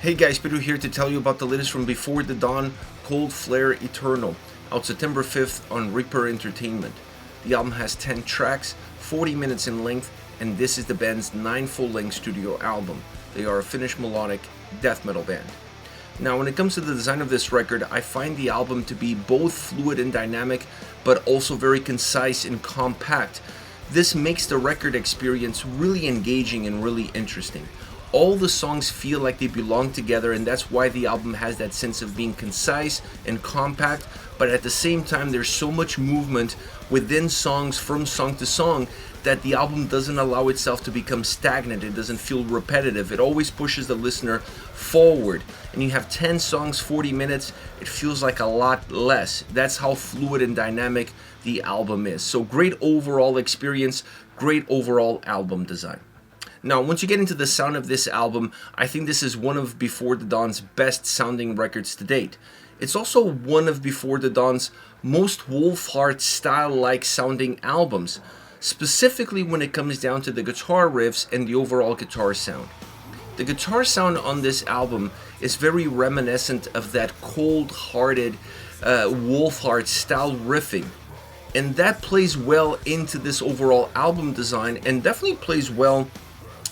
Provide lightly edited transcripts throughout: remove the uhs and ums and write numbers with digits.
Hey guys, Peter here to tell you about the latest from Before the Dawn, Cold Flare Eternal, out September 5th on Reaper Entertainment. The album has 10 tracks, 40 minutes in length, and this is the band's 9th full-length studio album. They are a Finnish melodic death metal band. Now, when it comes to the design of this record, I find the album to be both fluid and dynamic, but also very concise and compact. This makes the record experience really engaging and really interesting. All the songs feel like they belong together, and that's why the album has that sense of being concise and compact, but at the same time there's so much movement within songs from song to song that the album doesn't allow itself to become stagnant. It doesn't feel repetitive. It always pushes the listener forward. And you have 10 songs, 40 minutes, it feels like a lot less. That's how fluid and dynamic the album is. So great overall experience, great overall album design. Now, once you get into the sound of this album, I think this is one of Before the Dawn's best sounding records to date. It's also one of Before the Dawn's most Wolfheart style-like sounding albums, specifically when it comes down to the guitar riffs and the overall guitar sound. The guitar sound on this album is very reminiscent of that cold-hearted Wolfheart style riffing, and that plays well into this overall album design and definitely plays well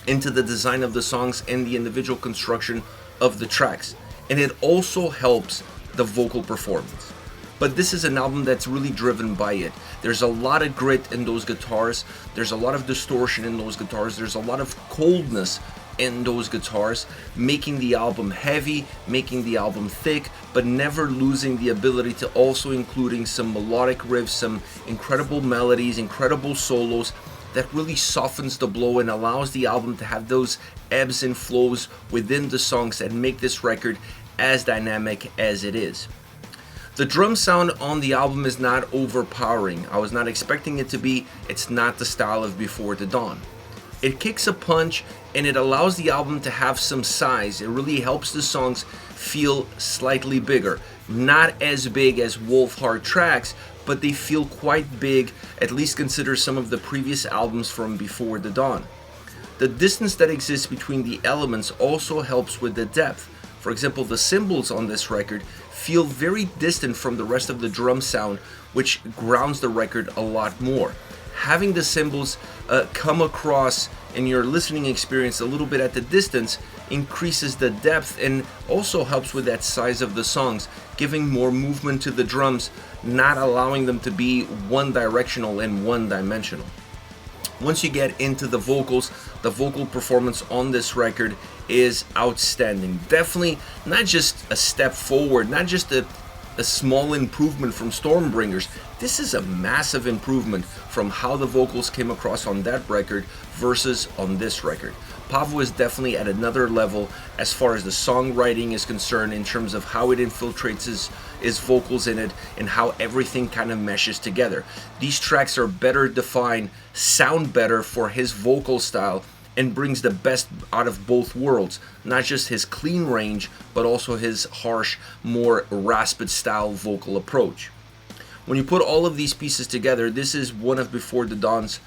into the design of the songs and the individual construction of the tracks. And it also helps the vocal performance. But this is an album that's really driven by it. There's a lot of grit in those guitars. There's a lot of distortion in those guitars. There's a lot of coldness in those guitars, making the album heavy, making the album thick, but never losing the ability to also including some melodic riffs, some incredible melodies, incredible solos, that really softens the blow and allows the album to have those ebbs and flows within the songs that make this record as dynamic as it is. The drum sound on the album is not overpowering. I was not expecting it to be. It's not the style of Before the Dawn. It kicks a punch and it allows the album to have some size. It really helps the songs feel slightly bigger. Not as big as Wolfheart tracks, but they feel quite big, at least consider some of the previous albums from Before the Dawn. The distance that exists between the elements also helps with the depth. For example, the cymbals on this record feel very distant from the rest of the drum sound, which grounds the record a lot more. Having the cymbals come across in your listening experience a little bit at the distance increases the depth and also helps with that size of the songs, giving more movement to the drums, not allowing them to be one directional and one dimensional. Once you get into the vocals, the vocal performance on this record is outstanding. Definitely not just a step forward, not just a small improvement from Stormbringers. This is a massive improvement from how the vocals came across on that record versus on this record. Paavo is definitely at another level as far as the songwriting is concerned, in terms of how it infiltrates his vocals in it and how everything kind of meshes together. These tracks are better defined, sound better for his vocal style, and brings the best out of both worlds. Not just his clean range, but also his harsh, more raspid style vocal approach. When you put all of these pieces together, this is one of Before the Dawn's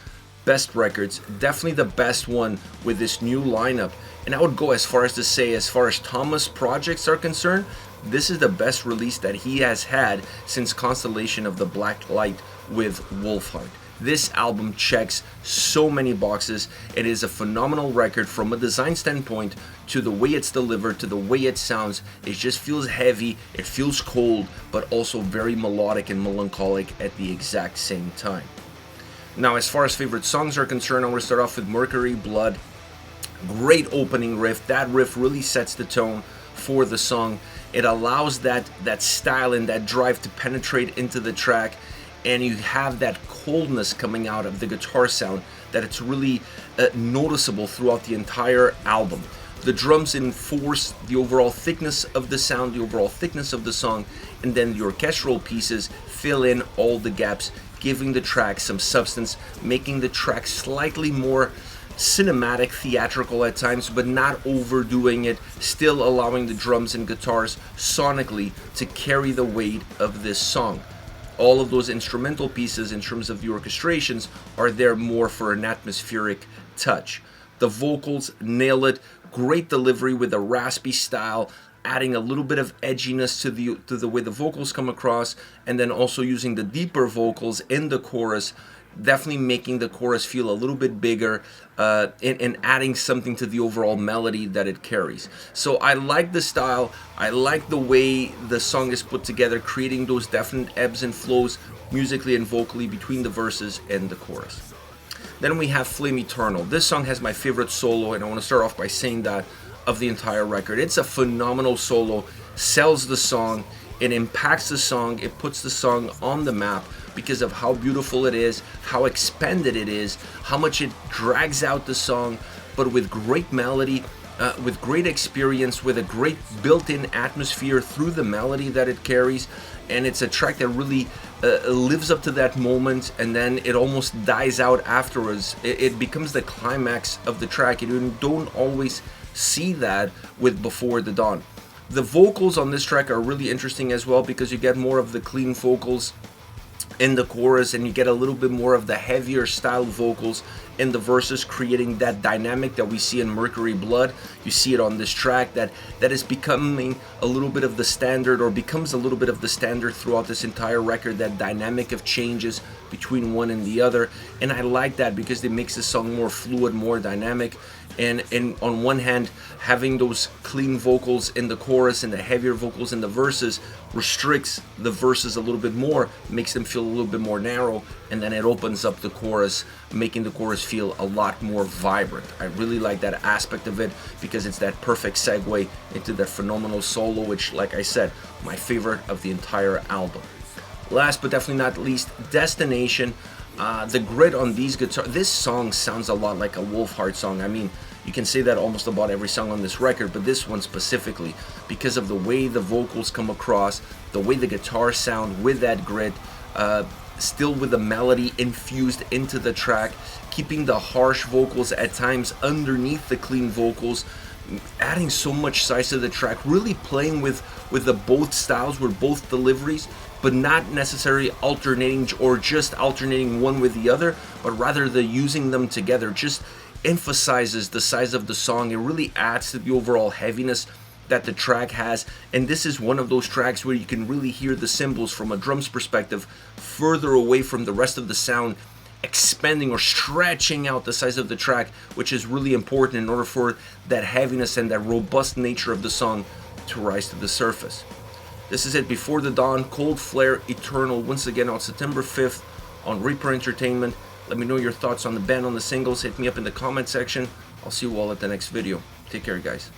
best records, definitely the best one with this new lineup. And I would go as far as to say, as far as Thomas projects are concerned, this is the best release that he has had since Constellation of the Black Light with Wolfheart. This album checks so many boxes. It is a phenomenal record from a design standpoint, to the way it's delivered, to the way it sounds. It just feels heavy, it feels cold, but also very melodic and melancholic at the exact same time. Now, as far as favorite songs are concerned, I'm going to start off with Mercury Blood. Great opening riff. That riff really sets the tone for the song. It allows that style and that drive to penetrate into the track, and you have that coldness coming out of the guitar sound that it's really noticeable throughout the entire album. The drums enforce the overall thickness of the sound, the overall thickness of the song, and then the orchestral pieces fill in all the gaps, giving the track some substance, making the track slightly more cinematic, theatrical at times, but not overdoing it, still allowing the drums and guitars sonically to carry the weight of this song. All of those instrumental pieces in terms of the orchestrations are there more for an atmospheric touch. The vocals nail it. great delivery with a raspy style, adding a little bit of edginess to the way the vocals come across, and then also using the deeper vocals in the chorus, definitely making the chorus feel a little bit bigger, and adding something to the overall melody that it carries. So I like the style, I like the way the song is put together, creating those definite ebbs and flows musically and vocally between the verses and the chorus. Then we have Flame Eternal. This song has my favorite solo, and I want to start off by saying that, of the entire record. It's a phenomenal solo, sells the song, it impacts the song, it puts the song on the map because of how beautiful it is, how expanded it is, how much it drags out the song, but with great melody, with great experience, with a great built-in atmosphere through the melody that it carries. And it's a track that really lives up to that moment, and then it almost dies out afterwards. It becomes the climax of the track. You don't always see that with Before the Dawn. The vocals on this track are really interesting as well, because you get more of the clean vocals in the chorus, and you get a little bit more of the heavier style vocals in the verses, creating that dynamic that we see in Mercury Blood. You see it on this track that is becoming a little bit of the standard, or becomes a little bit of the standard throughout this entire record, that dynamic of changes between one and the other. And I like that because it makes the song more fluid, more dynamic. And on one hand, having those clean vocals in the chorus and the heavier vocals in the verses restricts the verses a little bit more, makes them feel a little bit more narrow, and then it opens up the chorus, making the chorus feel a lot more vibrant. I really like that aspect of it, because it's that perfect segue into that phenomenal solo, which, like I said, my favorite of the entire album. Last but definitely not least, Destination. The grit on these guitars, this song sounds a lot like a Wolfheart song. I mean, you can say that almost about every song on this record, but this one specifically, because of the way the vocals come across, the way the guitars sound with that grit, still with the melody infused into the track, keeping the harsh vocals at times underneath the clean vocals, adding so much size to the track, really playing with the both styles, with both deliveries, but not necessarily alternating or just alternating one with the other, but rather the using them together just emphasizes the size of the song. It really adds to the overall heaviness that the track has, and this is one of those tracks where you can really hear the cymbals from a drum's perspective further away from the rest of the sound, expanding or stretching out the size of the track, which is really important in order for that heaviness and that robust nature of the song to rise to the surface. This is it, Before the Dawn, Cold Flare Eternal, once again on September 5th on Reaper Entertainment. Let me know your thoughts on the band, on the singles. Hit me up in the comment section. I'll see you all at the next video. Take care, guys.